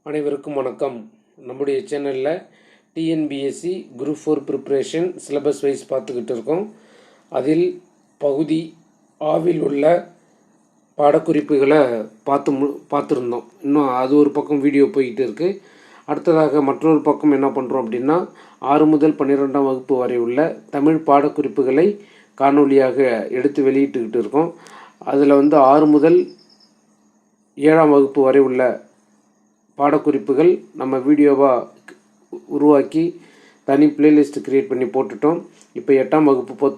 அனைவருக்கும் வணக்கம். நம்முடைய சேனலில் TNPSC group 4 preparation syllabus wise பார்த்துக்கிட்டு இருக்கோம். அதில் பகுதி ஆவில் உள்ள பாடக்குறிப்புகளை பார்த்துருந்தோம். இன்னும் அது ஒரு பக்கம் வீடியோ போய்கிட்டு இருக்குது. அடுத்ததாக மற்றொரு பக்கம் என்ன பண்ணுறோம் அப்படின்னா 6 முதல் 12ஆம் வகுப்பு வரை உள்ள தமிழ் பாடக்குறிப்புகளை காணொலியாக எடுத்து வெளியிட்டுக்கிட்டு இருக்கோம். அதில் 6 முதல் 7ஆம் வகுப்பு வரை உள்ள பாடக்குறிப்புகள் நம்ம வீடியோவாக உருவாக்கி தனி பிளேலிஸ்ட் க்ரியேட் பண்ணி போட்டுட்டோம். இப்போ 8ஆம் வகுப்பு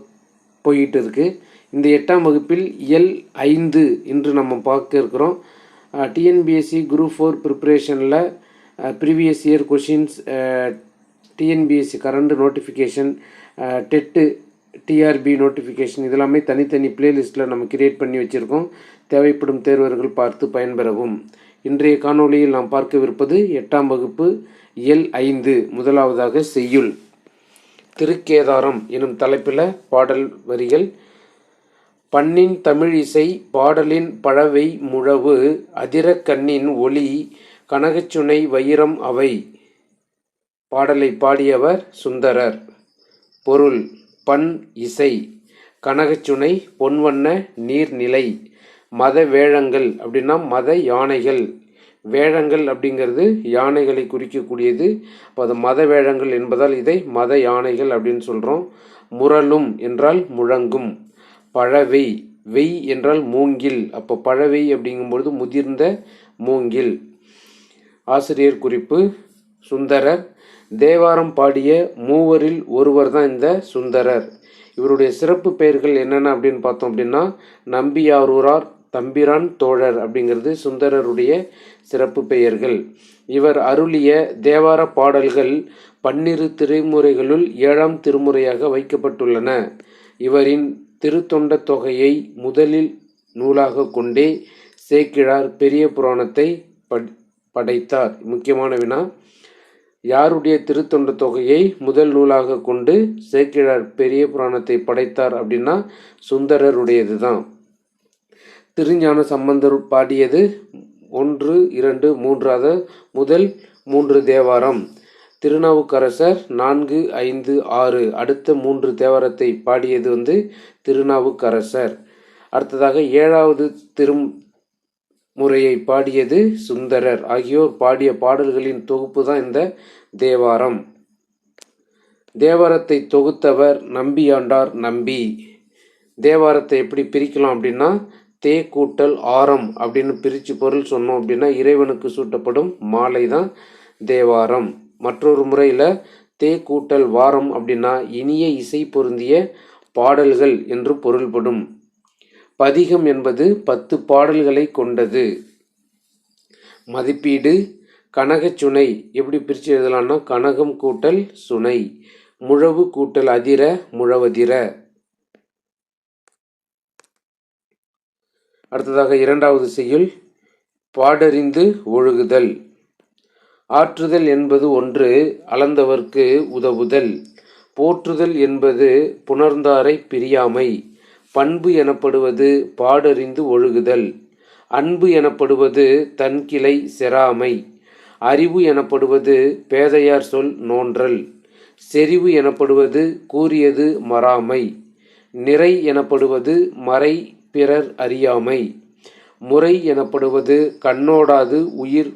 போயிட்டு இருக்குது. இந்த 8ஆம் வகுப்பில் இயல் 5 இன்று நம்ம பார்க்க இருக்கிறோம். டிஎன்பிஎஸ்சி குரூப் 4 ப்ரிப்ரேஷனில் previous year questions, TNPSC current notification, TET, TRB notification இதெல்லாமே தனித்தனி பிளேலிஸ்ட்டில் நம்ம கிரியேட் பண்ணி வச்சுருக்கோம். தேவைப்படும் தேர்வர்கள் பார்த்து பயன்பெறவும். இன்றைய காணொளியில் நாம் பார்க்கவிருப்பது 8ஆம் வகுப்பு இயல் 5 முதலாவதாக செய்யுள். திருக்கேதாரம் எனும் தலைப்பில் பாடல் வரிகள். பண்ணின் தமிழ் இசை பாடலின் பழவை முழவு அதிர கண்ணின் ஒளி கனகச்சுனை வைரம் அவை. பாடலை பாடியவர் சுந்தரர். பொருள்: பண் இசை, கனகச்சுனை பொன்வண்ண நீர்நிலை, மத வேழங்கள் அப்படின்னா மத யானைகள், வேழங்கள் அப்படிங்கிறது யானைகளை குறிக்கக்கூடியது. அப்போ அது மத வேழங்கள் என்பதால் இதை மத யானைகள் அப்படின்னு சொல்கிறோம். முரலும் என்றால் முழங்கும். பழவை, வெய் என்றால் மூங்கில். அப்போ பழவை அப்படிங்கும்பொழுது முதிர்ந்த மூங்கில். ஆசிரியர் குறிப்பு: சுந்தரர். தேவாரம் பாடிய மூவரில் ஒருவர் தான் இந்த சுந்தரர். இவருடைய சிறப்பு பெயர்கள் என்னென்ன அப்படின்னு பார்த்தோம் அப்படின்னா நம்பியாரூரார், தம்பிரான், தோழர் அப்படிங்கிறது சுந்தரருடைய சிறப்பு பெயர்கள். இவர் அருளிய தேவார பாடல்கள் 12 திருமுறைகளுள் 7ஆம் திருமுறையாக வைக்கப்பட்டுள்ளன. இவரின் திருத்தொண்ட தொகையை முதலில் நூலாக கொண்டே சேக்கிழார் பெரிய புராணத்தை படைத்தார். முக்கியமான வினா: யாருடைய திருத்தொண்ட தொகையை முதல் நூலாக கொண்டு சேக்கிழார் பெரிய புராணத்தை படைத்தார் அப்படின்னா சுந்தரருடையது தான். திருஞான சம்பந்தர் பாடியது 1, 2, 3 முதல் 3 தேவாரம். திருநாவுக்கரசர் 4, 5, 6 அடுத்த 3 தேவாரத்தை பாடியது திருநாவுக்கரசர். அடுத்ததாக 7வது திருமுறையை பாடியது சுந்தரர். ஆகியோர் பாடிய பாடல்களின் தொகுப்பு தான் இந்த தேவாரம். தேவாரத்தை தொகுத்தவர் நம்பியாண்டார் நம்பி. தேவாரத்தை எப்படி பிரிக்கலாம் அப்படின்னா தே கூட்டல் ஆரம் அப்படின்னு பிரித்து பொருள் சொன்னோம் அப்படின்னா இறைவனுக்கு சூட்டப்படும் மாலை தான் தேவாரம். மற்றொரு முறையில் தே கூட்டல் வாரம் அப்படின்னா இனிய இசை பொருந்திய பாடல்கள் என்று பொருள்படும். பதிகம் என்பது 10 பாடல்களை கொண்டது. மதிப்பீடு: கனகச்சுனை எப்படி பிரித்து எழுதலாம்னா கனகம் கூட்டல் சுனை, முழவு கூட்டல் அதிர முழவதிர. அடுத்ததாக 2வது செய்யுள். பாடறிந்து ஒழுகுதல். ஆற்றுதல் என்பது ஒன்று அளந்தவர்க்கு உதவுதல். போற்றுதல் என்பது புணர்ந்தாரை பிரியாமை. பண்பு எனப்படுவது பாடறிந்து ஒழுகுதல். அன்பு எனப்படுவது தன்கிளை செராமை. அறிவு எனப்படுவது பேதையார் சொல் நோன்றல். செறிவு எனப்படுவது கூறியது மறாமை. நிறை எனப்படுவது மறை பிறர் அறியாமை. முறை எனப்படுவது கண்ணோடாது உயிர்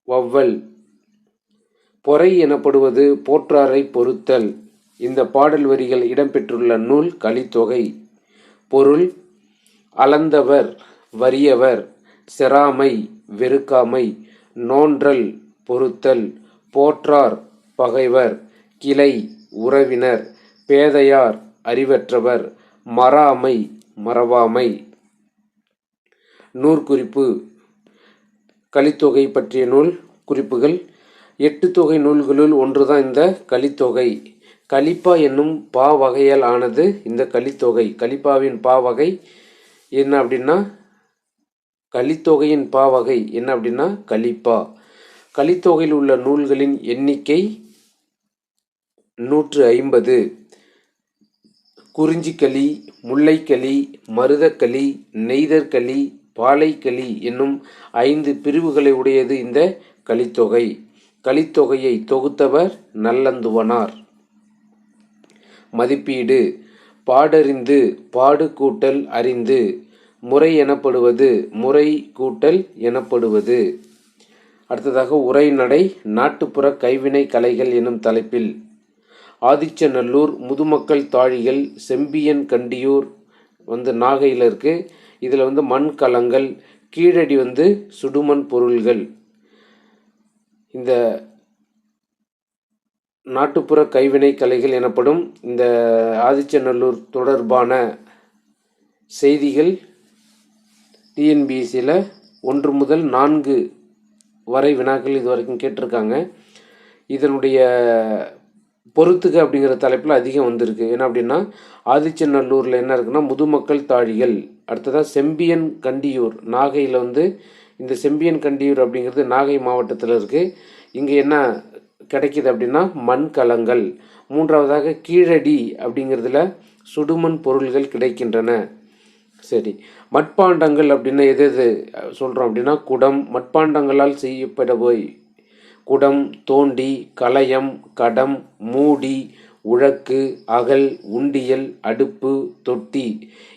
வவ்வல். பொறை எனப்படுவது போற்றாரை பொறுத்தல். இந்த பாடல் வரிகள் இடம்பெற்றுள்ள நூல் கலித்தொகை. பொருள்: அளந்தவர், வறியவர், செராமை, வெறுக்காமை, நோன்றல், பொறுத்தல், போற்றார், பகைவர், கிளை, உறவினர், பேதையார், அறிவற்றவர், மறாமை, மறவாமை. நூற்குறிப்பு: கலித்தொகை பற்றிய நூல் குறிப்புகள். 8 தொகை நூல்களுள் ஒன்றுதான் இந்த கலித்தொகை. கலிப்பா என்னும் பா வகையால் ஆனது இந்த கலித்தொகை. கலிப்பாவின் பா வகை என்ன அப்படின்னா கலித்தொகையின் பா வகை என்ன அப்படின்னா கலிப்பா. கலித்தொகையில் உள்ள நூல்களின் எண்ணிக்கை 150. குறிஞ்சிக்களி, முல்லைக்களி, மருதக்களி, நெய்தற்களி, பாலைக்களி என்னும் 5 பிரிவுகளை உடையது இந்த கலித்தொகை. கலித்தொகையை தொகுத்தவர் நல்லந்துவனார். மதிப்பீடு. பாடறிந்து பாடு கூட்டல் அறிந்து முறை எனப்படுவது முறை கூட்டல் எனப்படுவது. அடுத்ததாக உரைநடை நாட்டுப்புற கைவினை கலைகள் எனும் தலைப்பில் ஆதிச்சநல்லூர் முதுமக்கள் தாழிகள் செம்பியன் கண்டியூர் நாகையில் இருக்குது. இதில் மண்கலங்கள், கீழடி சுடுமண் பொருள்கள். இந்த நாட்டுப்புற கைவினை கலைகள் எனப்படும் இந்த ஆதிச்சநல்லூர் தொடர்பான செய்திகள் டிஎன்பிஎஸ்சியில் 1 முதல் 4 வரை வினாக்கள் இது வரைக்கும் கேட்டிருக்காங்க. இதனுடைய பொறுத்துக அப்படிங்கிற தலைப்பில் அதிகம் வந்திருக்கு. என்ன அப்படின்னா ஆதிச்சநல்லூரில் என்ன இருக்குன்னா முதுமக்கள் தாழிகள். அடுத்ததாக செம்பியன் கண்டியூர் நாகையில் இந்த செம்பியன் கண்டியூர் அப்படிங்கிறது நாகை மாவட்டத்தில் இருக்குது. இங்கே என்ன கிடைக்கிது அப்படின்னா மண்கலங்கள். 3வதாக கீழடி அப்படிங்கிறதுல சுடுமண் பொருள்கள் கிடைக்கின்றன. சரி, மட்பாண்டங்கள் அப்படின்னா எது எது சொல்கிறோம் அப்படின்னா குடம், மட்பாண்டங்களால் செய்யப்படவை குடம், தோண்டி, கலயம், கடம், மூடி, உழக்கு, அகல், உண்டியல், அடுப்பு, தொட்டி.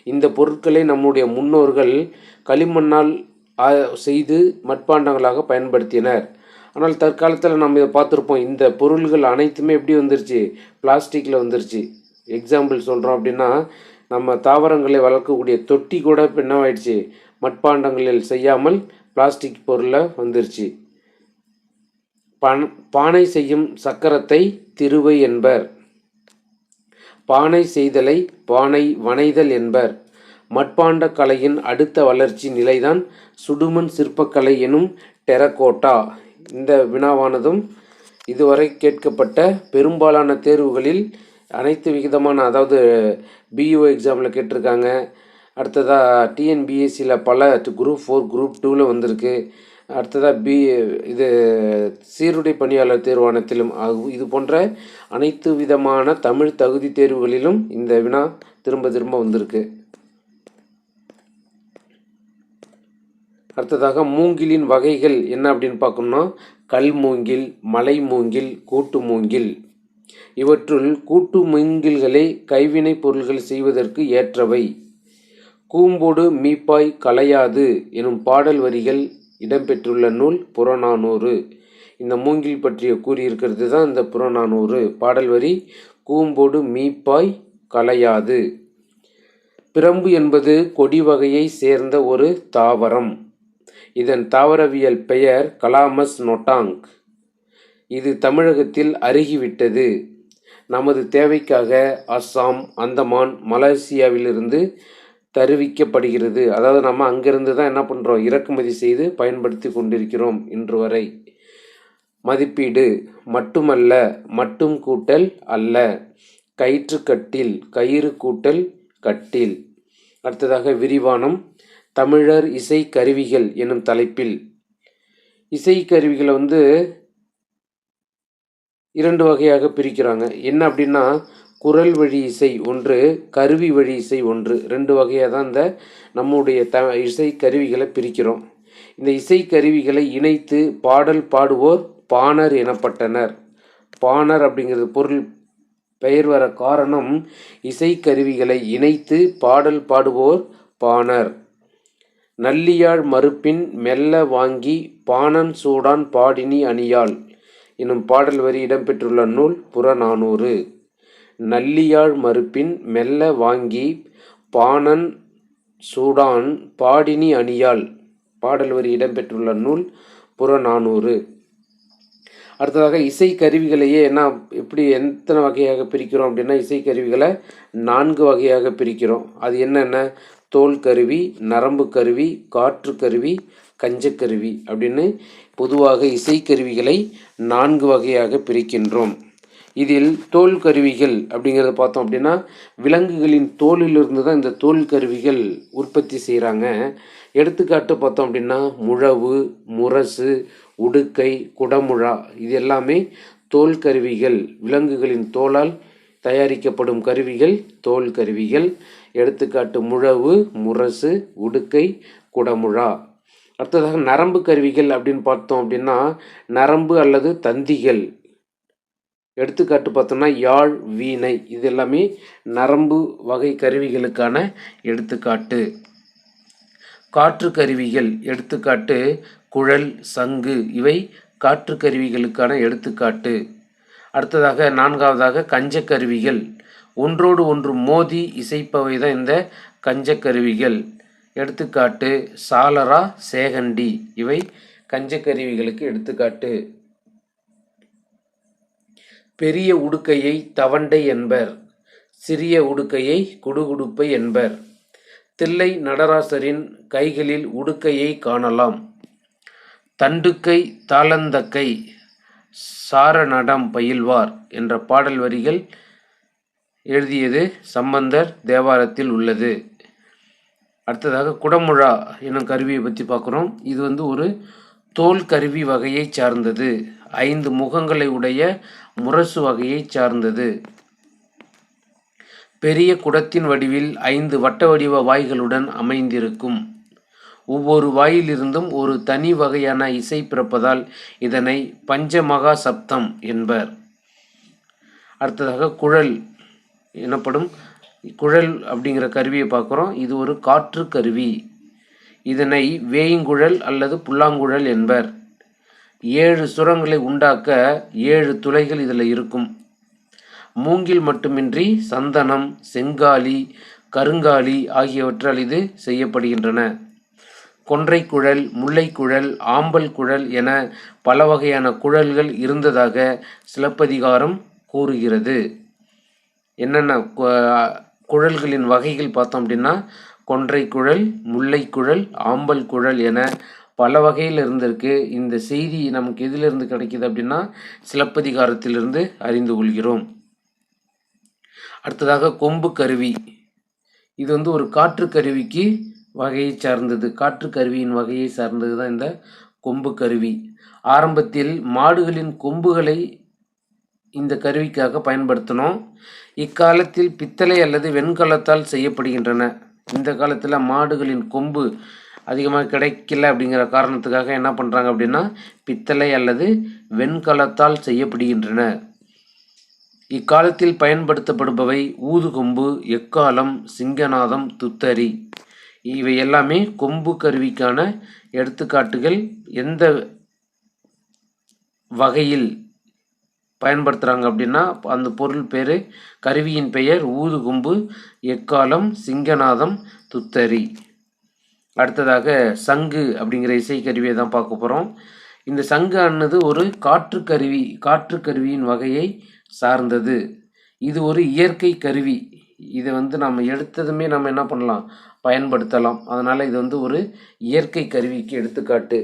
இந்த பொருட்களை நம்முடைய முன்னோர்கள் களிமண்ணால் செய்து மட்பாண்டங்களாக பயன்படுத்தினர். ஆனால் தற்காலத்தில் நம்ம இதை பார்த்துருப்போம். இந்த பொருள்கள் அனைத்துமே எப்படி வந்துருச்சு? பிளாஸ்டிக்கில் வந்துருச்சு. எக்ஸாம்பிள் சொல்கிறோம் அப்படின்னா நம்ம தாவரங்களை வளர்க்கக்கூடிய தொட்டி கூட இப்போ என்ன ஆயிடுச்சு? மட்பாண்டங்களில் செய்யாமல் பிளாஸ்டிக் பொருளில் வந்துருச்சு. பானை செய்யும் சக்கரத்தை திருவை என்பர். பானை செய்தலை பானை வனைதல் என்பர். மட்பாண்ட கலையின் அடுத்த வளர்ச்சி நிலைதான் சுடுமண் சிற்பக்கலை எனும் டெரகோட்டா. இந்த வினாவானதும் இதுவரை கேட்கப்பட்ட பெரும்பாலான தேர்வுகளில் அனைத்து விதமான, அதாவது பிஇஓ எக்ஸாமில் கேட்டிருக்காங்க. அடுத்ததாக டிஎன்பிஎஸ்சியில் பல குரூப் 4 குரூப் 2ல் வந்திருக்கு. அடுத்ததாக இது சீருடை பணியாளர் தேர்வாணத்திலும் இது போன்ற அனைத்து விதமான தமிழ் தகுதி தேர்வுகளிலும் இந்த வினா திரும்ப திரும்ப வந்திருக்கு. அடுத்ததாக மூங்கிலின் வகைகள் என்ன அப்படின்னு பார்க்கணும்னா கல் மூங்கில், மலை மூங்கில், கூட்டு மூங்கில். இவற்றுள் கூட்டு மூங்கில்களே கைவினை பொருள்கள் செய்வதற்கு ஏற்றவை. கூம்போடு மீப்பாய் கலையாது எனும் பாடல் வரிகள் இடம்பெற்றுள்ள நூல் புறநானூறு. இந்த மூங்கில் பற்றிய கூறியிருக்கிறது தான் இந்த புறநானூறு. பாடல் வரி கூம்போடு மீப்பாய் கலையாது. பிரம்பு என்பது கொடி வகையை சேர்ந்த ஒரு தாவரம். இதன் தாவரவியல் பெயர் கலாமஸ் நொட்டாங். இது தமிழகத்தில் அருகிவிட்டது. நமது தேவைக்காக அஸ்ஸாம், அந்தமான், மலேசியாவிலிருந்து தருவிக்கப்படுகிறது. அதாவது நம்ம அங்கிருந்து தான் என்ன பண்ணுறோம்? இறக்குமதி செய்து பயன்படுத்தி கொண்டிருக்கிறோம் இன்று வரை. மதிப்பீடு. மட்டுமல்ல, மட்டும் கூட்டல் அல்ல. கயிற்று கட்டில், கயிறு கூட்டல் கட்டில். அடுத்ததாக விரிவானம். தமிழர் இசை கருவிகள் எனும் தலைப்பில் இசை கருவிகளை 2 வகையாக பிரிக்கிறாங்க. என்ன அப்படின்னா குரல் வழி இசை ஒன்று, கருவி வழி இசை ஒன்று. 2 வகையாக தான் இந்த நம்முடைய இசை கருவிகளை பிரிக்கிறோம். இந்த இசை கருவிகளை இணைத்து பாடல் பாடுவோர் பாணர் எனப்பட்டனர். பாணர் அப்படிங்கிறது பொருள் பெயர் வர காரணம் இசை கருவிகளை இணைத்து பாடல் பாடுவோர் பாணர். நல்லியாழ் மறுப்பின் மெல்ல வாங்கி பாணன் சூடான் பாடினி அணியாள் எனும் பாடல் வரி இடம்பெற்றுள்ள நூல் புறநானூறு. நல்லியாழ் மறுப்பின் மெல்ல வாங்கி பாணன் சூடான் பாடினி அணியாள் பாடல் வரி இடம்பெற்றுள்ள நூல் புறநானூறு. அடுத்ததாக இசை கருவிகளையே எப்படி எத்தனை வகையாக பிரிக்கிறோம் அப்படின்னா இசை கருவிகளை 4 வகையாக பிரிக்கிறோம். அது என்னென்ன? தோல் கருவி, நரம்பு கருவி, காற்று கருவி, கஞ்சக்கருவி அப்படின்னு பொதுவாக இசைக்கருவிகளை 4 வகையாக பிரிக்கின்றோம். இதில் தோல் கருவிகள் அப்படிங்கிறத பார்த்தோம் அப்படின்னா விலங்குகளின் தோலிலிருந்து தான் இந்த தோல் கருவிகள் உற்பத்தி செய்கிறாங்க. எடுத்துக்காட்டு பார்த்தோம் அப்படின்னா முழவு, முரசு, உடுக்கை, குடமுழா இது எல்லாமே தோல் கருவிகள். விலங்குகளின் தோலால் தயாரிக்கப்படும் கருவிகள் தோல் கருவிகள். எடுத்துக்காட்டு முழவு, முரசு, உடுக்கை, குடமுழா. அடுத்ததாக நரம்பு கருவிகள் அப்படின்னு பார்த்தோம் அப்படின்னா நரம்பு அல்லது தந்திகள். எடுத்துக்காட்டு பார்த்தோம்னா யாழ், வீணை, இது எல்லாமே நரம்பு வகை கருவிகளுக்கான எடுத்துக்காட்டு. காற்று கருவிகள் எடுத்துக்காட்டு குழல், சங்கு, இவை காற்று கருவிகளுக்கான எடுத்துக்காட்டு. அடுத்ததாக நான்காவதாக கஞ்சக்கருவிகள். ஒன்றோடு ஒன்று மோதி இசைப்பவை தான் இந்த கஞ்சக்கருவிகள். எடுத்துக்காட்டு சாலரா, சேகண்டி, இவை கஞ்சக்கருவிகளுக்கு எடுத்துக்காட்டு. பெரிய உடுக்கையை தவண்டை என்பர், சிறிய உடுக்கையை குடுகுடுப்பை என்பர். தில்லை நடராசரின் கைகளில் உடுக்கையை காணலாம். தண்டுக்கை தாளந்தக்கை சாரநடம் பயில்வார் என்ற பாடல் வரிகள் எழுதியது சம்பந்தர் தேவாரத்தில் உள்ளது. அடுத்ததாக குடமுழா எனும் கருவியை பற்றி பார்க்குறோம். இது ஒரு தோல் கருவி வகையை சார்ந்தது. 5 முகங்களை உடைய முரசு வகையை சார்ந்தது. பெரிய குடத்தின் வடிவில் 5 வட்ட வடிவ வாய்களுடன் அமைந்திருக்கும். ஒவ்வொரு வாயிலிருந்தும் ஒரு தனி வகையான இசை பிறப்பதால் இதனை பஞ்சமகா சப்தம் என்பர். அடுத்ததாக குழல் எனப்படும் குழல் அப்படிங்கிற கருவியை பார்க்குறோம். இது ஒரு காற்று கருவி. இதனை வேய்ங்குழல் அல்லது புல்லாங்குழல் என்பர். 7 சுரங்களை உண்டாக்க 7 துளைகள் இதில் இருக்கும். மூங்கில் மட்டுமின்றி சந்தனம், செங்காலி, கருங்காலி ஆகியவற்றால் இது செய்யப்படுகின்றன. கொன்றைக்குழல், முல்லைக்குழல், ஆம்பல் குழல் என பல வகையான குழல்கள் இருந்ததாக சிலப்பதிகாரம் கூறுகிறது. என்னென்ன குழல்களின் வகைகள் பார்த்தோம் அப்படின்னா கொன்றைக்குழல், முல்லைக்குழல், ஆம்பல் குழல் என பல வகையில் இருந்திருக்கு. இந்த செய்தி நமக்கு எதிலிருந்து கிடைக்கிது அப்படின்னா சிலப்பதிகாரத்திலிருந்து அறிந்து கொள்கிறோம். அடுத்ததாக கொம்பு கருவி. இது ஒரு காற்று கருவிக்கு வகையை சார்ந்தது. காற்று கருவியின் வகையை சார்ந்தது தான் இந்த கொம்பு கருவி. ஆரம்பத்தில் மாடுகளின் கொம்புகளை இந்த கருவிக்காக பயன்படுத்தினோம். இக்காலத்தில் பித்தளை அல்லது வெண்கலத்தால் செய்யப்படுகின்றன. இந்த காலத்தில் மாடுகளின் கொம்பு அதிகமாக கிடைக்கல அப்படிங்கிற காரணத்துக்காக என்ன பண்ணுறாங்க அப்படின்னா பித்தளை அல்லது வெண்கலத்தால் செய்யப்படுகின்றன. இக்காலத்தில் பயன்படுத்தப்படுபவை ஊதுகொம்பு, எக்காலம், சிங்கநாதம், துத்தரி, இவை எல்லாமே கொம்பு கருவிக்கான எடுத்துக்காட்டுகள். எந்த வகையில் பயன்படுத்துகிறாங்க அப்படின்னா அந்த பொருள் பேர், கருவியின் பெயர் ஊதுகொம்பு, எக்காலம், சிங்கநாதம், துத்தரி. அடுத்ததாக சங்கு அப்படிங்கிற இசைக்கருவியை தான் பார்க்க போகிறோம். இந்த சங்கு ஆனது ஒரு காற்று கருவியின் வகையை சார்ந்தது. இது ஒரு இயற்கை கருவி. இதை நம்ம எடுத்ததுமே நம்ம என்ன பண்ணலாம், பயன்படுத்தலாம். அதனால் இது ஒரு இயற்கை கருவிக்கு எடுத்துக்காட்டு.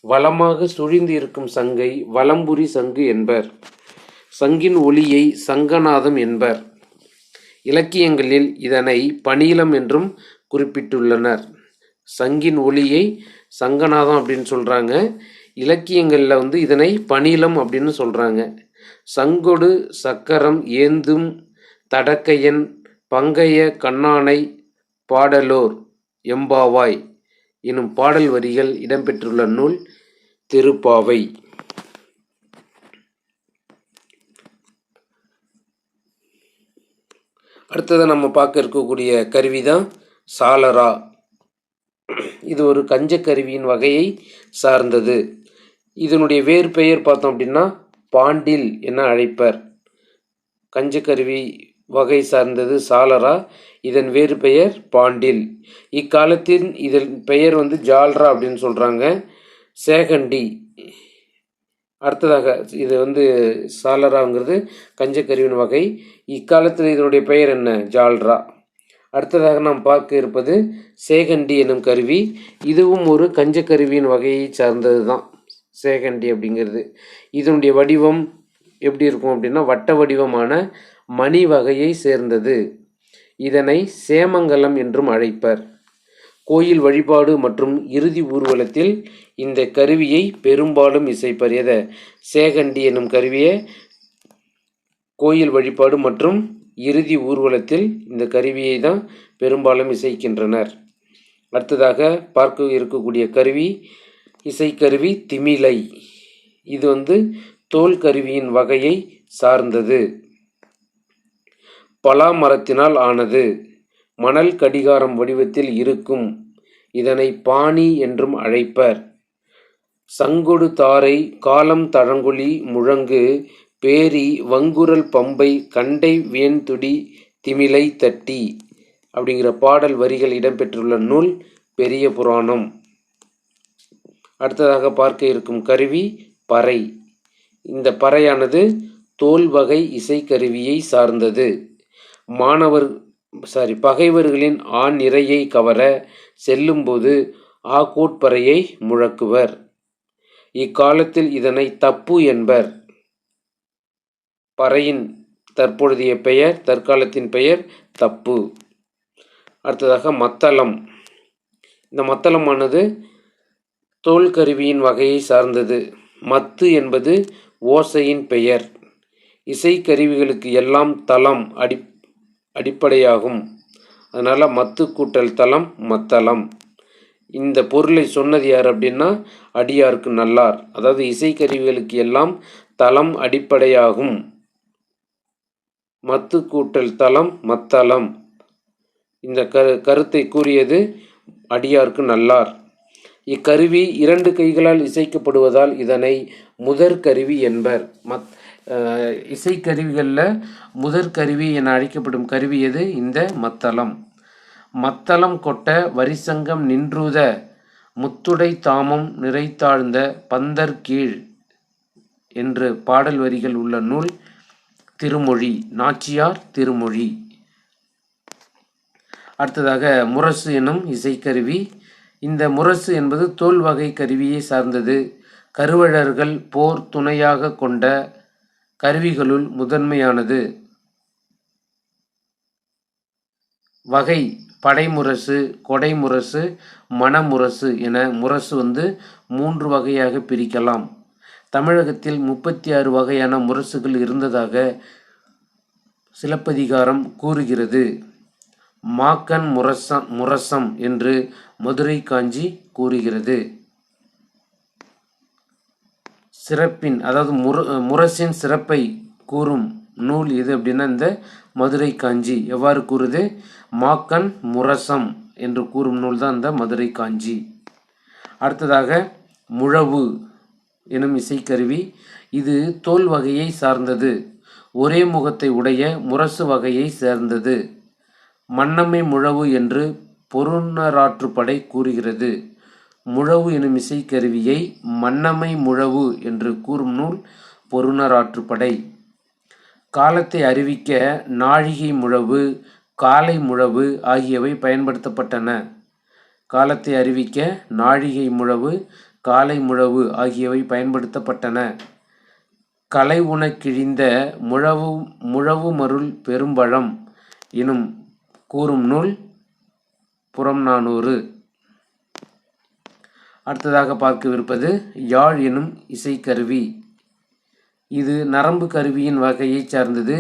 வளமாக சுழிந்து இருக்கும் சங்கை வலம்புரி சங்கு என்பர். சங்கின் ஒலியை சங்கநாதம் என்பர். இலக்கியங்களில் இதனை பணிலம் என்றும் குறிப்பிட்டுள்ளனர். சங்கின் ஒலியை சங்கநாதம் அப்படின்னு சொல்கிறாங்க. இலக்கியங்களில் இதனை பணிலம் அப்படின்னு சொல்கிறாங்க. சங்கொடு சக்கரம் ஏந்தும் தடக்கையன் பங்கைய கண்ணானை பாடலோர் எம்பாவாய் எனும் பாடல் வரிகள் இடம்பெற்றுள்ள நூல் திருப்பாவை. அடுத்தது நம்ம பார்க்க இருக்கக்கூடிய கருவி தான் சாலரா. இது ஒரு கஞ்ச கருவியின் வகையை சார்ந்தது. இதனுடைய வேறு பெயர் பார்த்தோம் அப்படின்னா பாண்டில் என அழைப்பர். கஞ்சக்கருவி வகை சார்ந்தது சாலரா. இதன் வேறு பெயர் பாண்டில். இக்காலத்தில் இதன் பெயர் ஜால்ரா அப்படின்னு சொல்கிறாங்க. சேகண்டி. அடுத்ததாக இது சாலராங்கிறது கஞ்சக்கருவின் வகை. இக்காலத்தில் இதனுடைய பெயர் என்ன, ஜால்ரா. அடுத்ததாக நாம் பார்க்க இருப்பது சேகண்டி எனும் கருவி. இதுவும் ஒரு கஞ்சக்கருவியின் வகையை சார்ந்தது தான் சேகண்டி அப்படிங்கிறது. இதனுடைய வடிவம் எப்படி இருக்கும் அப்படின்னா வட்ட வடிவமான மணி வகையை சேர்ந்தது. இதனை சேமங்கலம் என்றும் அழைப்பர். கோயில் வழிபாடு மற்றும் இறுதி ஊர்வலத்தில் இந்த கருவியை பெரும்பாலும் இசைப்பர். எதை, சேகண்டி எனும் கருவியை கோயில் வழிபாடு மற்றும் இறுதி ஊர்வலத்தில் இந்த கருவியை தான் பெரும்பாலும் இசைக்கின்றனர். அடுத்ததாக பார்க்க இருக்கக்கூடிய கருவி இசைக்கருவி திமிலை. இது தோல் கருவியின் வகையை சார்ந்தது. பலா மரத்தினால் ஆனது. மணல் கடிகாரம் வடிவத்தில் இருக்கும். இதனை பாணி என்றும் அழைப்பர். சங்கொடு தாரை காலம் தழங்கொலி முழங்கு பேரி வங்குரல் பம்பை கண்டை வேன்துடி திமிலை தட்டி அப்படிங்கிற பாடல் வரிகள் இடம்பெற்றுள்ள நூல் பெரிய புராணம். அடுத்ததாக பார்க்க இருக்கும் கருவி பறை. இந்த பறையானது தோல் வகை இசைக்கருவியை சார்ந்தது. பகைவர்களின் ஆண் இரையை கவர செல்லும்போது ஆகோட்பறையை முழக்குவர். இக்காலத்தில் இதனை தப்பு என்பர். பறையின் தற்பொழுதைய பெயர், தற்காலத்தின் பெயர் தப்பு. அடுத்ததாக மத்தளம். இந்த மத்தளமானது தோல் கருவியின் வகையை சார்ந்தது. மத்து என்பது ஓசையின் பெயர். இசைக்கருவிகளுக்கு எல்லாம் தளம் அடிப்படையாகும். அதனால் மத்து கூட்டல் தளம் மத்தளம். இந்த பொருளை சொன்னது யார் அப்படின்னா அடியார்க்கு நல்லார். அதாவது இசைக்கருவிகளுக்கு எல்லாம் தளம் அடிப்படையாகும். மத்து கூட்டல் தளம் மத்தளம். இந்த கருத்தை கூறியது அடியார்க்கு நல்லார். இக்கருவி 2 கைகளால் இசைக்கப்படுவதால் இதனை முதற் கருவி என்பர். இசைக்கருவிகளில் முதற் கருவி என அழைக்கப்படும் கருவி எது? இந்த மத்தளம். மத்தளம் கொட்ட வரிசங்கம் நின்றுத முத்துடை தாமம் நிறைத்தாழ்ந்த பந்தர் கீழ் என்று பாடல் வரிகள் உள்ள நூல் திருமொழி, நாச்சியார் திருமொழி. அடுத்ததாக முரசு எனும் இசைக்கருவி. இந்த முரசு என்பது தோல் வகை கருவியை சார்ந்தது. கருவழர்கள் போர் துணையாக கொண்ட கருவிகளுள் முதன்மையானது. வகை படைமுரசு, கொடைமுரசு, மணமுரசு என முரசு 3 வகையாக பிரிக்கலாம். தமிழகத்தில் 36 வகையான முரசுகள் இருந்ததாக சிலப்பதிகாரம் கூறுகிறது. மாக்கன் முரசம் என்று மதுரை காஞ்சி கூறுகிறது. சிறப்பின் அதாவது முரசின் சிறப்பை கூறும் நூல் எது அப்படின்னா இந்த மதுரை காஞ்சி. எவ்வாறு கூறுது? மாக்கன் முரசம் என்று கூறும் நூல் தான் இந்த மதுரை காஞ்சி. அடுத்ததாக முழவு எனும் இசைக்கருவி. இது தோல் வகையை சார்ந்தது. ஒரே முகத்தை உடைய முரசு வகையை சேர்ந்தது. மன்னமை முழவு என்று பொருணராற்றுப்படை கூறுகிறது. முழவு எனும் இசைக்கருவியை மன்னமை முழவு என்று கூறும் நூல் பொருணராற்றுப்படை. காலத்தை அறிவிக்க நாழிகை முழவு, காலை முழவு ஆகியவை பயன்படுத்தப்பட்டன. காலத்தை அறிவிக்க நாழிகை முழவு, காலை முழவு ஆகியவை பயன்படுத்தப்பட்டன. கலை உண கிழிந்த முழவு மருள் பெரும்பழம் எனும் கூறும் நூல் புறநானூறு. அடுத்ததாக பார்க்கவிருப்பது யாழ் எனும் இசைக்கருவி. இது நரம்பு கருவியின் வகையை சார்ந்தது.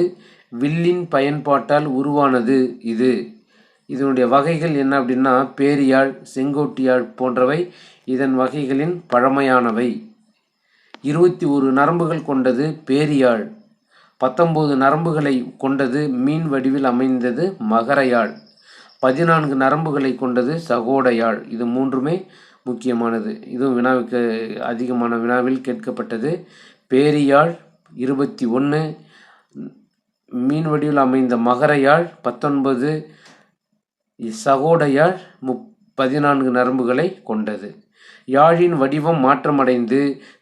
வில்லின் பயன்பாட்டால் உருவானது இது. இதனுடைய வகைகள் என்ன அப்படின்னா பேரியாழ், செங்கோட்டியாழ் போன்றவை இதன் வகைகளின் பழமையானவை. 21 நரம்புகள் கொண்டது பேரியாழ். 19 நரம்புகளை கொண்டது மீன் வடிவில் அமைந்தது மகரயாழ். 14 நரம்புகளை கொண்டது சகோடையாழ். இது 3மே முக்கியமானது. இதுவும் வினாவுக்கு அதிகமான வினாவில் கேட்கப்பட்டது. பேரியாழ் 21, மீன் வடிவில் அமைந்த மகரயாழ் 19, சகோடையாழ் 14 நரம்புகளை கொண்டது. யாழின் வடிவம் மாற்றமடைந்து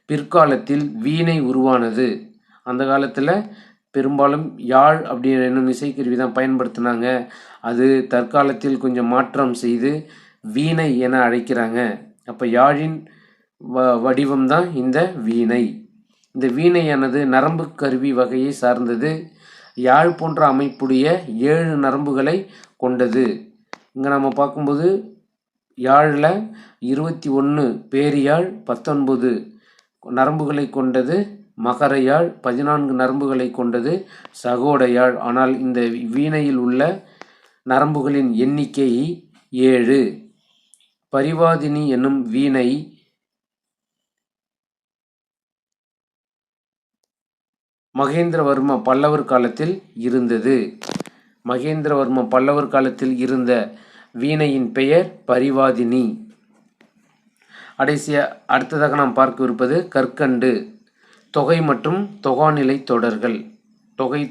பிற்காலத்தில் வீணை உருவானது. அந்த காலத்தில் பெரும்பாலும் யாழ் அப்படின்னு என்னும் இசைக்கருவி தான் பயன்படுத்தினாங்க. அது தற்காலத்தில் கொஞ்சம் மாற்றம் செய்து வீணை என அழைக்கிறாங்க. அப்போ யாழின் வடிவம் தான் இந்த வீணை. இந்த வீணையானது நரம்பு கருவி வகையை சார்ந்தது. யாழ் போன்ற அமைப்புடைய 7 நரம்புகளை கொண்டது. இங்கே நம்ம பார்க்கும்போது யாழில் 21 பேரியாழ், 19 நரம்புகளை கொண்டது மகரயாழ், 14 நரம்புகளை கொண்டது சகோடையாழ். ஆனால் இந்த வீணையில் உள்ள நரம்புகளின் எண்ணிக்கை 7. பரிவாதினி என்னும் வீணை மகேந்திரவர்ம பல்லவர் காலத்தில் இருந்தது. மகேந்திரவர்ம பல்லவர் காலத்தில் இருந்த வீணையின் பெயர் பரிவாதினி. அடுத்ததாக நாம் பார்க்கவிருப்பது கற்கண்டு. தொகை மற்றும் தொகாநிலை தொடர்கள். தொகை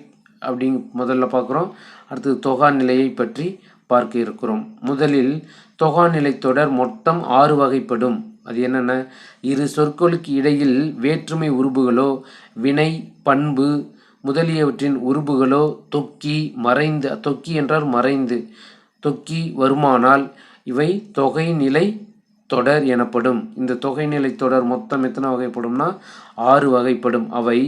அப்படி முதல்ல பார்க்குறோம். அடுத்தது தொகாநிலையை பற்றி பார்க்க இருக்கிறோம். முதலில் தொகாநிலை தொடர் மொத்தம் 6 வகைப்படும். அது என்னென்ன? இரு சொற்களுக்கு இடையில் வேற்றுமை உருபுகளோ வினை பண்பு முதலியவற்றின் உருபுகளோ தொக்கி மறைந்து, தொக்கி என்றால் மறைந்து, தொக்கி வருமானால் இவை தொகைநிலை தொடர் எனப்படும். இந்த தொகைநிலை தொடர் மொத்தம் எத்தனை வகைப்படும்னா 6 வகைப்படும். அவை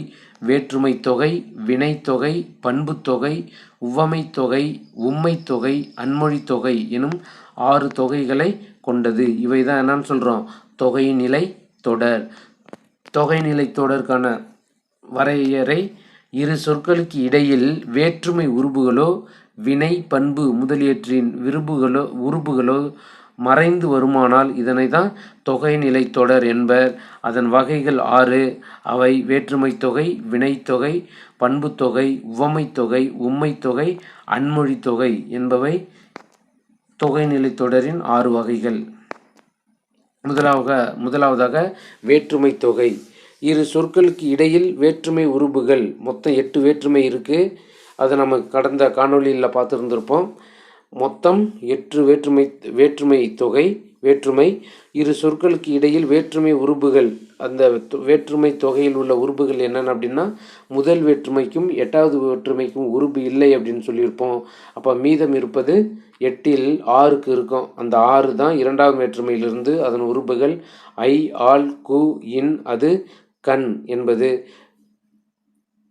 வேற்றுமை தொகை, வினைத்தொகை, பண்புத்தொகை, உவமைத்தொகை, உம்மைத்தொகை, அன்மொழித்தொகை எனும் 6 தொகைகளை கொண்டது. இவை தான் என்னன்னு சொல்கிறோம்? தொகைநிலை தொடர். தொகைநிலை தொடருக்கான வரையறை: இரு சொற்களுக்கு இடையில் வேற்றுமை உருபுகளோ வினை பண்பு முதலியவற்றின் உருபுகளோ மறைந்து வருமானால் இதனை தான் தொகைநிலை தொடர் என்பர். அதன் வகைகள் 6. அவை வேற்றுமை தொகை, வினைத்தொகை, பண்புத்தொகை, உவமைத்தொகை, உம்மைத்தொகை, அன்மொழித்தொகை என்பவை தொகைநிலை தொடரின் 6 வகைகள். முதலாவதாக வேற்றுமை தொகை. இரு சொற்களுக்கு இடையில் வேற்றுமை உருபுகள் மொத்தம் 8 வேற்றுமை இருக்குது. அதை நம்ம கடந்த காணொளியில் பார்த்துருந்துருப்போம். மொத்தம் 8 வேற்றுமை தொகை. வேற்றுமை இரு சொற்களுக்கு இடையில் வேற்றுமை உருபுகள். அந்த வேற்றுமை தொகையில் உள்ள உருபுகள் என்னென்ன அப்படின்னா, முதல் வேற்றுமைக்கும் 8வது வேற்றுமைக்கும் உருபு இல்லை அப்படின்னு சொல்லியிருப்போம். அப்போ மீதம் இருப்பது 8ல் 6க்கு இருக்கும். அந்த 6 தான் 2வது வேற்றுமையிலிருந்து அதன் உருபுகள். ஐ, ஆல், கு, இன், அது, கண் என்பது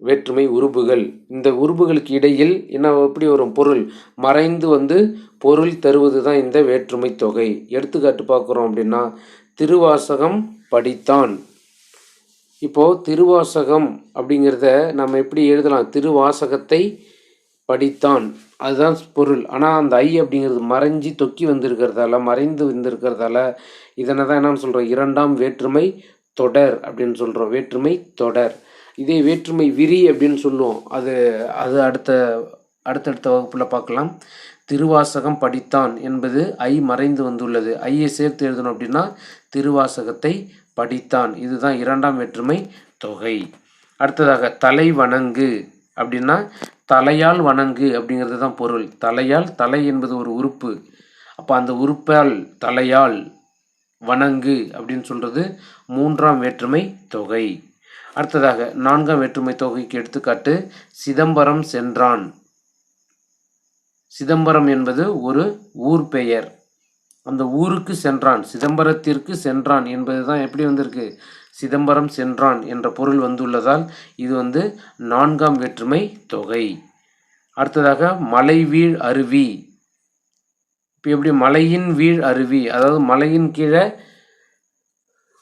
வேற்றுமை உருபுகள். இந்த உருபுகளுக்கு இடையில் எப்படி வரும்? பொருள் மறைந்து வந்து பொருள் தருவது தான் இந்த வேற்றுமை தொகை. எடுத்துக்காட்டு பார்க்குறோம் அப்படின்னா, திருவாசகம் படித்தான். இப்போது திருவாசகம் அப்படிங்கிறத நம்ம எப்படி எழுதலாம்? திருவாசகத்தை படித்தான், அதுதான் பொருள். ஆனால் அந்த ஐ அப்படிங்கிறது மறைஞ்சி தொக்கி வந்திருக்கிறதால, மறைந்து வந்திருக்கிறதால இதனை தான் என்னன்னு சொல்கிறோம்? 2ஆம் வேற்றுமை தொடர் அப்படின்னு சொல்கிறோம். வேற்றுமை தொடர். இதே வேற்றுமை விரி அப்படின்னு சொல்லுவோம். அது அடுத்தடுத்த வகுப்பில் பார்க்கலாம். திருவாசகம் படித்தான் என்பது ஐ மறைந்து வந்துள்ளது. ஐயை சேர்த்து எழுதணும் அப்படின்னா திருவாசகத்தை படித்தான். இதுதான் 2ஆம் வேற்றுமை தொகை. அடுத்ததாக தலை வணங்கு அப்படின்னா தலையால் வணங்கு அப்படிங்கிறது தான் பொருள். தலையால், தலை என்பது ஒரு உறுப்பு. அப்போ அந்த உறுப்பால் தலையால் வணங்கு அப்படின்னு சொல்கிறது 3ஆம் வேற்றுமை தொகை. அடுத்ததாக 4ஆம் வேற்றுமை தொகைக்கு எடுத்துக்காட்டு சிதம்பரம் சென்றான். சிதம்பரம் என்பது ஒரு ஊர் பெயர். அந்த ஊருக்கு சென்றான், சிதம்பரத்திற்கு சென்றான் என்பது தான் எப்படி வந்திருக்கு? சிதம்பரம் சென்றான் என்ற பொருள் வந்துள்ளதால் இது 4ஆம் வேற்றுமை தொகை. அடுத்ததாக மலை வீழ் அருவி. இப்போ எப்படி? மலையின் வீழ் அருவி, அதாவது மலையின் கீழே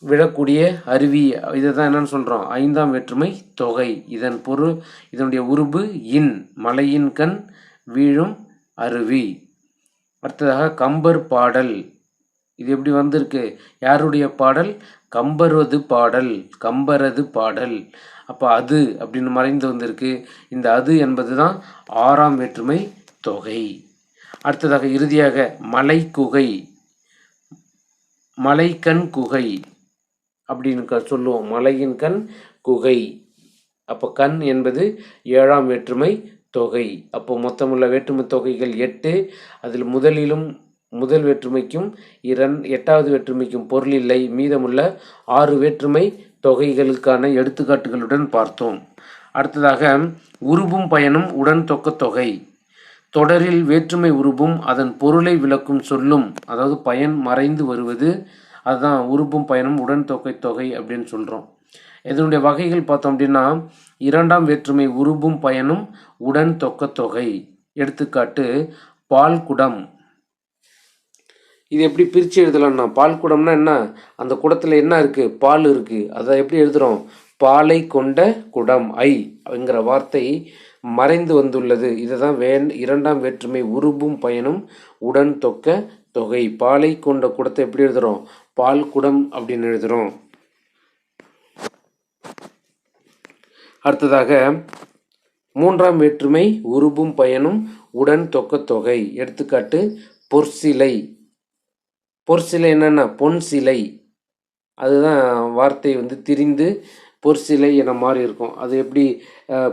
விழக்கூடிய அருவி. இதை தான் என்னன்னு சொல்கிறோம்? 5ஆம் வேற்றுமை தொகை. இதன் பொருள், இதனுடைய உருபு இன், மலையின் கண் வீழும் அருவி. அடுத்ததாக கம்பர் பாடல். இது எப்படி வந்திருக்கு? யாருடைய பாடல்? கம்பரது பாடல், கம்பரது பாடல். அப்போ அது அப்படின்னு மறைந்து வந்திருக்கு. இந்த அது என்பது தான் 6ஆம் வேற்றுமை தொகை. அடுத்ததாக இறுதியாக மலை குகை, மலைக்கண் குகை அப்படின்னு சொல்லுவோம். மலையின் கண் குகை. அப்போ கண் என்பது 7ஆம் வேற்றுமை தொகை. அப்போ மொத்தமுள்ள வேற்றுமை தொகைகள் 8. அதில் முதல் வேற்றுமைக்கும் 8வது வேற்றுமைக்கும் பொருள் இல்லை. மீதமுள்ள 6 வேற்றுமை தொகைகளுக்கான எடுத்துக்காட்டுகளுடன் பார்த்தோம். அடுத்ததாக உருபும் பயனும் உடன் தொக்க தொகை. தொடரில் வேற்றுமை உருபும் அதன் பொருளை விளக்கும் சொல்லும், அதாவது பயன் மறைந்து வருவது, அதுதான் உருபும் பயனும் உடன் தொகை அப்படின்னு சொல்கிறோம். இதனுடைய வகைகள் பார்த்தோம் அப்படின்னா, 2ஆம் வேற்றுமை உருபும் பயனும் உடன் தொகை. எடுத்துக்காட்டு பால்குடம். இது எப்படி பிரித்து எழுதலாம்னா, பால்குடம்னா என்ன? அந்த குடத்தில் என்ன இருக்குது? பால் இருக்குது. அதை எப்படி எழுதுகிறோம்? பாலை கொண்ட குடம். ஐங்கிற வார்த்தை மறைந்து வந்துள்ளது. இதை தான் 2ஆம் வேற்றுமை உருபும் பயனும் உடன் தொகை. பாலை கொண்ட குடத்தை எப்படி எழுதுகிறோம்? பால் குடம் அப்படின்னு எழுதுகிறோம். அடுத்ததாக மூன்றாம் வேற்றுமை உருபும் பயனும் உடன் தொக்க தொகை. எடுத்துக்காட்டு பொற்சிலை. பொற்சிலை என்னென்னா பொன் சிலை. அதுதான் வார்த்தை திரிந்து பொற்சிலை என மாறி இருக்கும். அது எப்படி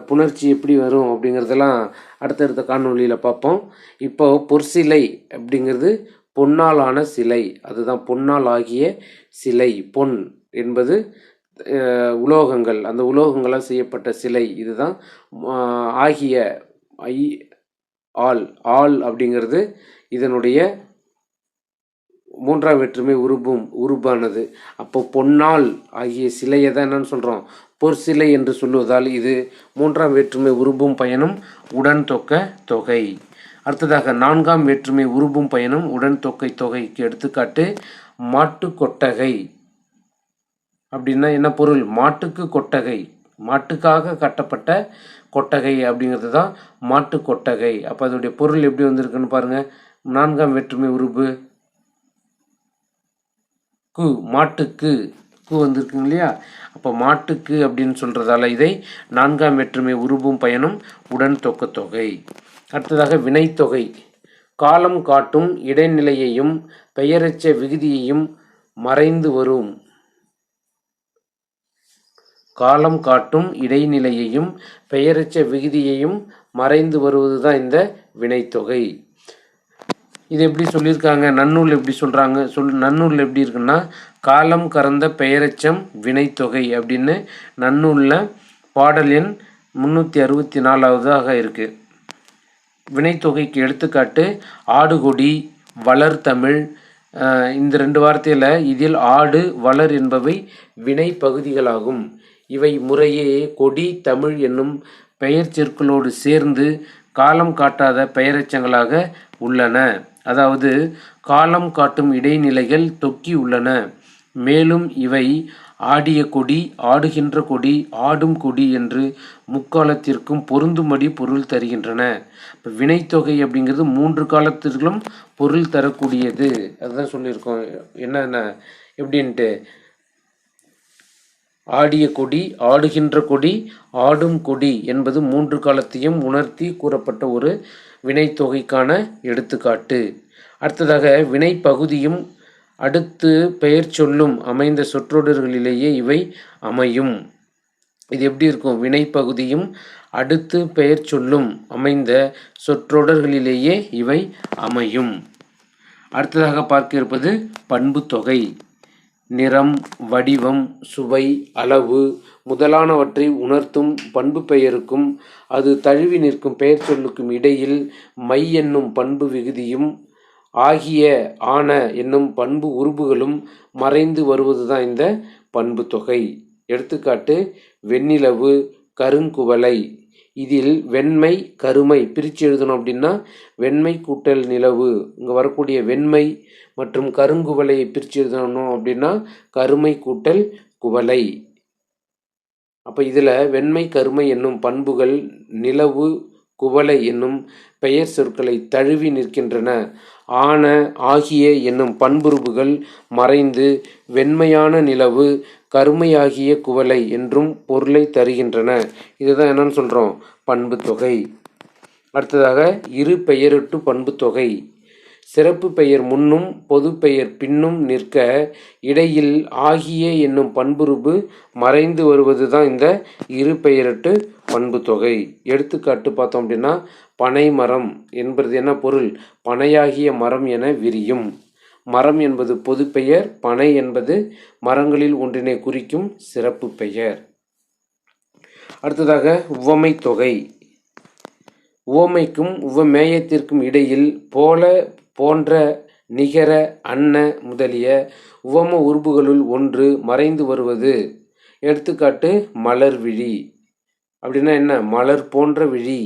புணர்ச்சி எப்படி வரும் அப்படிங்கிறதெல்லாம் அடுத்தடுத்த காணொலியில் பார்ப்போம். இப்போ பொற்சிலை அப்படிங்கிறது பொன்னால் ஆன சிலை. அதுதான் பொன்னால் ஆகிய சிலை. பொன் என்பது உலோகங்கள், அந்த உலோகங்களால் செய்யப்பட்ட சிலை. இதுதான் ஆகிய ஆள் அப்படிங்கிறது இதனுடைய மூன்றாம் வேற்றுமை உருபானது. அப்போ பொன்னால் ஆகிய சிலையை தான் என்னன்னு சொல்கிறோம்? பொற்சிலை என்று சொல்லுவதால் இது மூன்றாம் வேற்றுமை உருபும் பயனும் உடன் தொக்க தொகை. அடுத்ததாக நான்காம் வேற்றுமை உருபும் பயனும் உடன் தொக்கை தொகைக்கு எடுத்துக்காட்டு மாட்டு கொட்டகை. அப்படின்னா என்ன பொருள்? மாட்டுக்கு கொட்டகை, மாட்டுக்காக கட்டப்பட்ட கொட்டகை அப்படிங்கிறது தான் மாட்டு கொட்டகை. அப்போ அதோடைய பொருள் எப்படி வந்திருக்குன்னு பாருங்க. நான்காம் வேற்றுமை உருபு கு, மாட்டுக்கு கு வந்திருக்குங்க இல்லையா? அப்போ மாட்டுக்கு அப்படின்னு சொல்றதால இதை நான்காம் வேற்றுமை உருபும் பயனும் உடன் தொக்க தொகை. அடுத்ததாக வினைத்தொகை. காலம் காட்டும் இடைநிலையையும் பெயரெச்ச விகுதியையும் மறைந்து வரும். காலம் காட்டும் இடைநிலையையும் பெயரெச்ச விகுதியையும் மறைந்து வருவது தான் இந்த வினைத்தொகை. இது எப்படி சொல்லியிருக்காங்க? நன்னூல் எப்படி சொல்கிறாங்க? நன்னூலில் எப்படி இருக்குன்னா காலம் கறந்த பெயரெச்சம் வினைத்தொகை அப்படின்னு நன்னூலில் பாடல் எண் 364 இருக்குது. வினைத்தொகைக்கு எடுத்துக்காட்டு ஆடுகொடி, வளர் தமிழ். இந்த 2 வார்த்தையில் இதில் ஆடு வளர் என்பவை வினை பகுதிகளாகும். இவை முறையே கொடி, தமிழ் என்னும் பெயர் சொற்களோடு சேர்ந்து காலம் காட்டாத பெயரெச்சங்களாக உள்ளன. அதாவது காலம் காட்டும் இடைநிலைகள் தொக்கி உள்ளன. மேலும் இவை ஆடிய கொடி, ஆடுகின்ற கொடி, ஆடும் கொடி என்று முக்காலத்திற்கும் பொருந்தும்படி பொருள் தருகின்றன. இப்போ வினைத்தொகை அப்படிங்கிறது 3 காலத்திற்கும் பொருள் தரக்கூடியது. அதுதான் சொல்லியிருக்கோம். என்னென்ன எப்படின்ட்டு ஆடிய கொடி, ஆடுகின்ற கொடி, ஆடும் கொடி என்பது 3 காலத்தையும் உணர்த்தி கூறப்பட்ட ஒரு வினைத்தொகைக்கான எடுத்துக்காட்டு. அடுத்ததாக வினை பகுதியும் அடுத்து பெயர் சொல்லும் அமைந்த சொற்றொடர்களிலேயே இவை அமையும். இது எப்படி இருக்கும்? வினை பகுதியும் அடுத்து பெயர் சொல்லும் அமைந்த சொற்றொடர்களிலேயே இவை அமையும். அடுத்ததாக பார்க்க இருப்பது பண்பு தொகை. நிறம், வடிவம், சுவை, அளவு முதலானவற்றை உணர்த்தும் பண்பு பெயருக்கும் அது தழுவி நிற்கும் பெயர் சொல்லுக்கும் இடையில் மை என்னும் பண்பு விகுதியும் ஆகிய ஆன என்னும் பண்பு உருபுகளும் மறைந்து வருவதுதான் இந்த பண்பு தொகை. எடுத்துக்காட்டு வெண்ணிலவு, கருங்குவளை. இதில் வெண்மை, கருமை பிரித்து எழுதணும் அப்படின்னா வெண்மை கூட்டல் நிலவு. இங்கே வரக்கூடிய வெண்மை மற்றும் கருங்குவளையை பிரித்து எழுதணும் அப்படின்னா கருமை கூட்டல் குவளை. அப்போ இதில் வெண்மை, கருமை என்னும் பண்புகள் நிலவு, குவளை என்னும் பெயர் சொற்களை தழுவி நிற்கின்றன. ஆன, ஆகிய என்னும் பண்புருபுகள் மறைந்து வெண்மையான நிலவு, கருமையாகிய குவளை என்றும் பொருளை தருகின்றன. இதுதான் என்னன்னு சொல்கிறோம்? பண்பு தொகை. அடுத்ததாக இரு பெயரொட்டு பண்பு தொகை. சிறப்பு பெயர் முன்னும் பொது பெயர் பின்னும் நிற்க இடையில் ஆகிய என்னும் பண்புருபு மறைந்து வருவது தான் இந்த இரு பெயரொட்டு பண்பு தொகை. எடுத்துக்காட்டு பார்த்தோம் அப்படின்னா பனை மரம் என்பது என்ன பொருள்? பனையாகிய மரம் என விரியும். மரம் என்பது பொது பெயர், பனை என்பது மரங்களில் ஒன்றினை குறிக்கும் சிறப்பு பெயர். அடுத்ததாக உவமை தொகை. உவமைக்கும் உவமேயத்திற்கும் இடையில் போல, போன்ற, நிகர, அன்ன முதலிய உவம உருபுகளுள் ஒன்று மறைந்து வருவது. எடுத்துக்காட்டு மலர் விழி. அப்படின்னா என்ன? மலர் போன்ற விழி.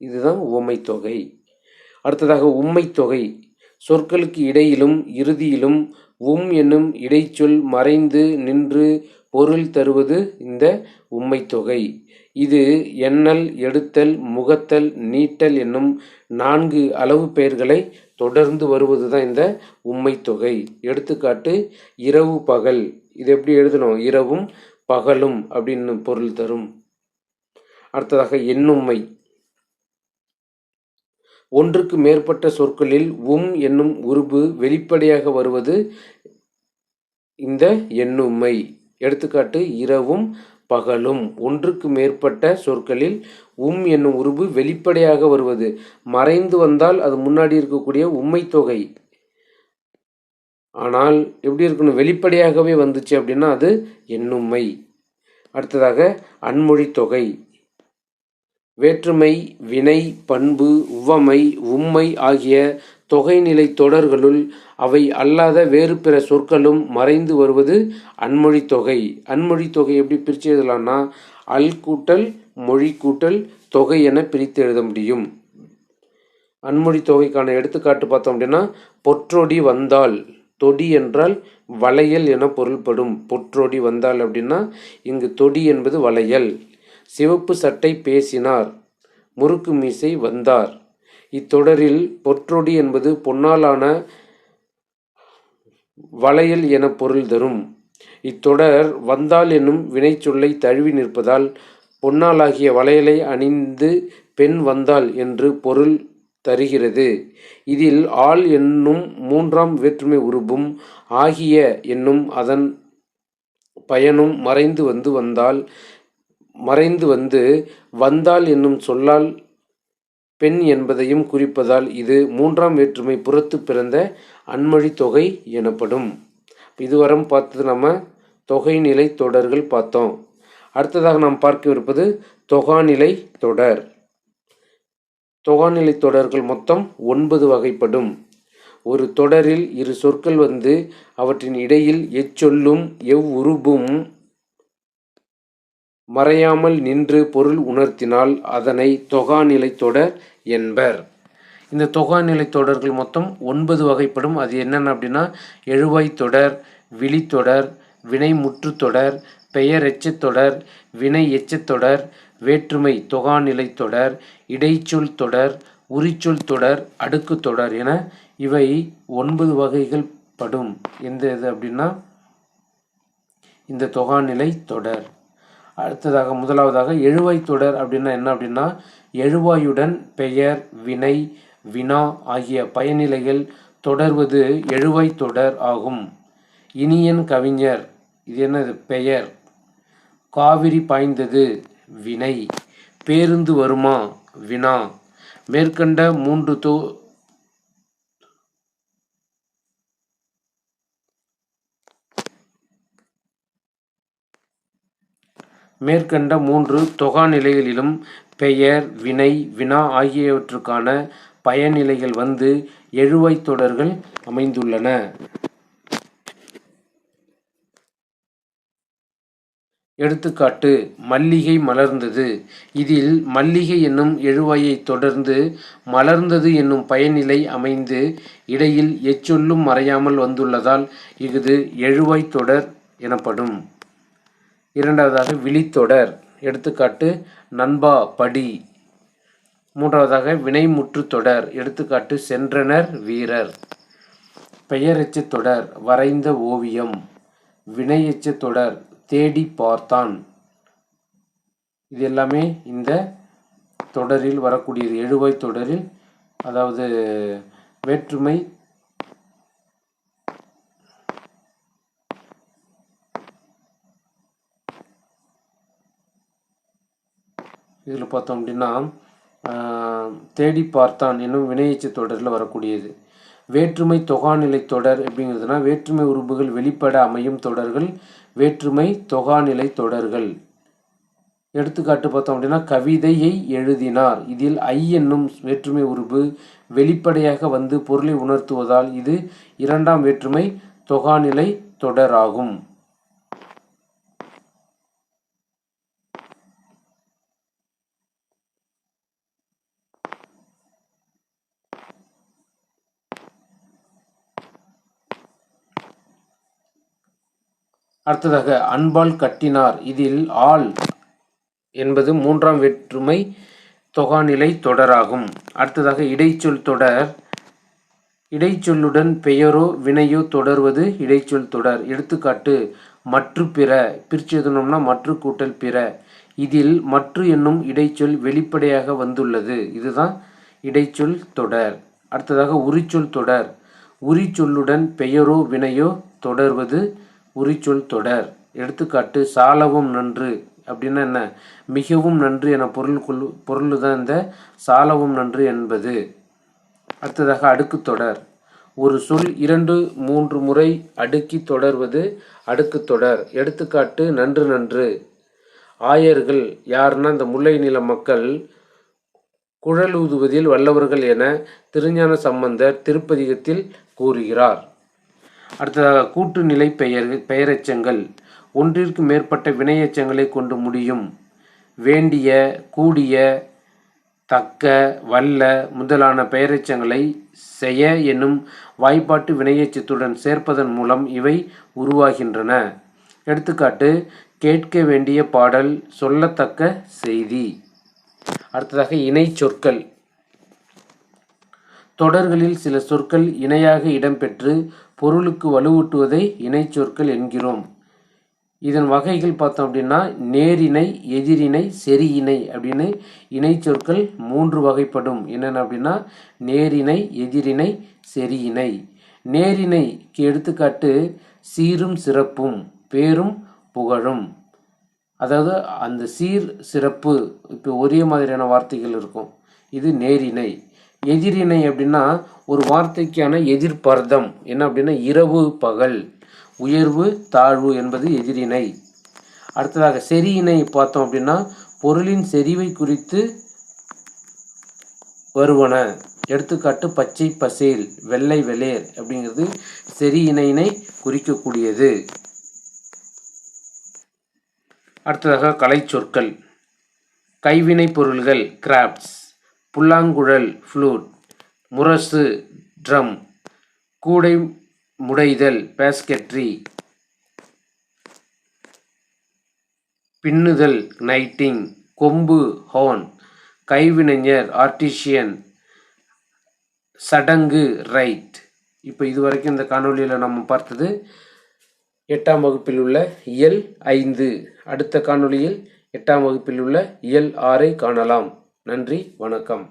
இதுதான் உவமை தொகை. அடுத்ததாக உம்மை தொகை. சொற்களுக்கு இடையிலும் இறுதியிலும் என்னும் இடைச்சொல் மறைந்து நின்று பொருள் தருவது இந்த உம்மை தொகை. இது எண்ணல், எடுத்தல், முகத்தல், நீட்டல் என்னும் 4 அளவு பெயர்களை தொடர்ந்து வருவது தான் இந்த உம்மைத் தொகை. எடுத்துக்காட்டு இரவு பகல். இது எப்படி எழுதணும்? இரவும் பகலும் அப்படின்னு பொருள் தரும். அடுத்ததாக எண்ணும்மை. ஒன்றுக்கு மேற்பட்ட சொற்களில் என்னும் உருபு வெளிப்படையாக வருவது இந்த எண்ணும்மை. எடுத்துக்காட்டு இரவும் பகலும். ஒன்றுக்கு மேற்பட்ட சொற்களில் என்னும் உருபு வெளிப்படையாக வருவது. மறைந்து வந்தால் அது முன்னாடி இருக்கக்கூடிய உம்மைத் தொகை. ஆனால் எப்படி இருக்கணும்? வெளிப்படையாகவே வந்துச்சு அப்படின்னா அது எண்ணும்மை. அடுத்ததாக அன்மொழி தொகை. வேற்றுமை, வினை, பண்பு, உவமை, உம்மை ஆகிய தொகைநிலை தொடர்களுள் அவை அல்லாத வேறு பிற சொற்களும் மறைந்து வருவது அன்மொழி தொகை. அன்மொழி தொகை எப்படி பிரித்து எழுதலாம்னா அல் கூட்டல் மொழி கூட்டல் தொகை என பிரித்து எழுத முடியும். அன்மொழி தொகைக்கான எடுத்துக்காட்டு பார்த்தோம் அப்படின்னா பொற்றொடி வந்தால். தொடி என்றால் வளையல் என பொருள்படும். பொற்றொடி வந்தால் அப்படின்னா இங்கு தொடி என்பது வளையல். சிவப்பு சட்டை பேசினார். முறுக்கு மீசை வந்தார். இத்தொடரில் பொற்றொடி என்பது பொன்னாலான வளையல் என பொருள் தரும். இத்தொடர் வந்தால் என்னும் வினைச்சொல்லை தழுவி நிற்பதால் பொன்னாலாகிய வளையலை அணிந்து பெண் வந்தாள் என்று பொருள் தருகிறது. இதில் ஆள் என்னும் 3ஆம் வேற்றுமை உருபும் ஆகிய என்னும் அதன் பயனும் மறைந்து வந்து வந்தாள் என்னும் சொல்லால் பெண் என்பதையும் குறிப்பதால் இது 3ஆம் வேற்றுமை புறத்து பிறந்த அன்மொழி தொகை எனப்படும். இதுவரை பார்த்தது நம்ம தொகைநிலை தொடர்கள் பார்த்தோம். அடுத்ததாக நாம் பார்க்கவிருப்பது தொகாநிலை தொடர். தொகாநிலை தொடர்கள் மொத்தம் 9 வகைப்படும். ஒரு தொடரில் இரு சொற்கள் வந்து அவற்றின் இடையில் எச்சொல்லும் எவ்வுருபும் மறையாமல் நின்று பொருள் உணர்த்தினால் அதனை தொகாநிலை தொடர் என்பர். இந்த தொகாநிலை தொடர்கள் மொத்தம் 9 வகைப்படும். அது என்னென்ன அப்படின்னா எழுவாய் தொடர், விழித்தொடர், வினை முற்றுத்தொடர், பெயர் எச்சத் தொடர், வினை எச்சத் தொடர், வேற்றுமை தொகாநிலை தொடர், இடைச்சொல் தொடர், உரிச்சொல் தொடர், அடுக்கு தொடர் என இவை 9 வகைகள் படும். எந்த இது அப்படின்னா இந்த தொகாநிலை தொடர். அடுத்ததாக முதலாவதாக எழுவாய் தொடர் அப்படின்னா என்ன அப்படின்னா எழுவாயுடன் பெயர், வினை, வினா ஆகிய பயனிலைகள் தொடர்வது எழுவாய் தொடர் ஆகும். இனியன் கவிஞர். இது என்னது? பெயர். காவிரி பாய்ந்தது வினை. பேருந்து வருமா? வினா. மேற்கண்ட மூன்று தொகாநிலைகளிலும் பெயர், வினை, வினா ஆகியவற்றுக்கான பயனிலைகள் வந்து எழுவாய் தொடர்கள் அமைந்துள்ளன. எடுத்துக்காட்டு மல்லிகை மலர்ந்தது. இதில் மல்லிகை என்னும் எழுவாயை தொடர்ந்து மலர்ந்தது என்னும் பயனிலை அமைந்து இடையில் எச்சொல்லும் மறையாமல் வந்துள்ளதால் இது எழுவாய் தொடர் எனப்படும். இரண்டாவதாக விழித்தொடர். எடுத்துக்காட்டு நண்பா படி. மூன்றாவதாக வினைமுற்று தொடர். எடுத்துக்காட்டு சென்றனர் வீரர். பெயர் எச்சத் தொடர் வரைந்த ஓவியம். வினை எச்சத் தொடர் தேடி பார்த்தான். இது எல்லாமே இந்த தொடரில் வரக்கூடியது. எழுவாய் தொடரில், அதாவது வேற்றுமை இதில் பார்த்தோம் அப்படின்னா தேடி பார்த்தான் என்னும் வினையெச்ச தொடரில் வரக்கூடியது. வேற்றுமை தொகாநிலை தொடர் அப்படிங்கிறதுனா வேற்றுமை உறுப்புகள் வெளிப்பட அமையும் தொடர்கள் வேற்றுமை தொகாநிலை தொடர்கள். எடுத்துக்காட்டு பார்த்தோம் அப்படின்னா கவிதையை எழுதினார். இதில் ஐ என்னும் வேற்றுமை உறுப்பு வெளிப்படையாக வந்து பொருளை உணர்த்துவதால் இது 2ஆம் வேற்றுமை தொகாநிலை தொடர் ஆகும். அடுத்ததாக அன்பால் கட்டினார். இதில் ஆள் என்பது மூன்றாம் வேற்றுமை தொகாநிலை தொடராகும். அடுத்ததாக இடைச்சொல் தொடர். இடைச்சொல்லுடன் பெயரோ வினையோ தொடர்வது இடைச்சொல் தொடர். எடுத்துக்காட்டு மற்று பிற. பிரித்து எழுதணும்னா மற்று கூட்டல் பிற. இதில் மற்று என்னும் இடைச்சொல் வெளிப்படையாக வந்துள்ளது. இதுதான் இடைச்சொல் தொடர். அடுத்ததாக உரிச்சொல் தொடர். உரிச்சொல்லுடன் பெயரோ வினையோ தொடர்வது உரிச்சொல் தொடர். எடுத்துக்காட்டு சாலவும் நன்று அப்படின்னா என்ன? மிகவும் நன்று என பொருள் தான் இந்த சாலவும் நன்று என்பது. அடுத்ததாக அடுக்கு தொடர். ஒரு சொல் 2-3 முறை அடுக்கி தொடர்வது அடுக்கு தொடர். எடுத்துக்காட்டு நன்று நன்று. ஆயர்கள் யாருன்னா இந்த முல்லை நில மக்கள் குழல் ஊதுவதில் வல்லவர்கள் என திருஞான சம்பந்தர் திருப்பதிகத்தில் கூறுகிறார். அடுத்ததாக கூட்டுநிலை பெயரெச்சங்கள். ஒன்றிற்கு மேற்பட்ட வினையெச்சங்களை கொண்டு முடியும். வேண்டிய, கூடிய, தக்க, வல்ல முதலான பெயரெச்சங்களை செய என்னும் வாய்ப்பாட்டு வினையெச்சத்துடன் சேர்ப்பதன் மூலம் இவை உருவாகின்றன. எடுத்துக்காட்டு கேட்க வேண்டிய பாடல், சொல்லத்தக்க செய்தி. அடுத்ததாக இணை சொற்கள். தொடர்களில் சில சொற்கள் இணையாக இடம்பெற்று பொருளுக்கு வலுவூட்டுவதை இணை சொற்கள் என்கிறோம். இதன் வகைகள் பார்த்தோம் அப்படின்னா நேரிணை, எதிரிணை, செரியிணை அப்படின்னு இணை சொற்கள் 3 வகைப்படும். என்னென்ன அப்படின்னா நேரிணை, எதிரிணை, செரியிணை. நேரிணைக்கு எடுத்துக்காட்டு சீரும் சிறப்பும், பேரும் புகழும். அதாவது அந்த சீர் சிறப்பு இப்போ ஒரே மாதிரியான வார்த்தைகள் இருக்கும். இது நேரிணை. எதிரிணை அப்படின்னா ஒரு வார்த்தைக்கான எதிர்பர்தம் என்ன அப்படின்னா இரவு பகல், உயர்வு தாழ்வு என்பது எதிரிணை. அடுத்ததாக செரியிணை பார்த்தோம் அப்படின்னா பொருளின் செறிவை குறித்து வருவன. எடுத்துக்காட்டு பச்சை பசேல், வெள்ளை வெளேர் அப்படிங்கிறது செரியிணையினை குறிக்கக்கூடியது. அடுத்ததாக கலை சொற்கள். கைவினை பொருள்கள் கிராப்ட்ஸ், புல்லாங்குழல் ஃப்ளூட், முரசு ட்ரம், கூடை முடைதல் பேஸ்கெட்ரி, பின்னுதல் நைட்டிங், கொம்பு ஹார்ன், கைவினைஞர் ஆர்டிஷியன், சடங்கு ரைட். இப்போ இதுவரைக்கும் இந்த காணொலியில் நம்ம பார்த்தது 8ஆம் வகுப்பில் உள்ள இயல் 5. அடுத்த காணொலியில் 8ஆம் வகுப்பில் உள்ள இயல் 6ஐ காணலாம். நன்றி, வணக்கம்.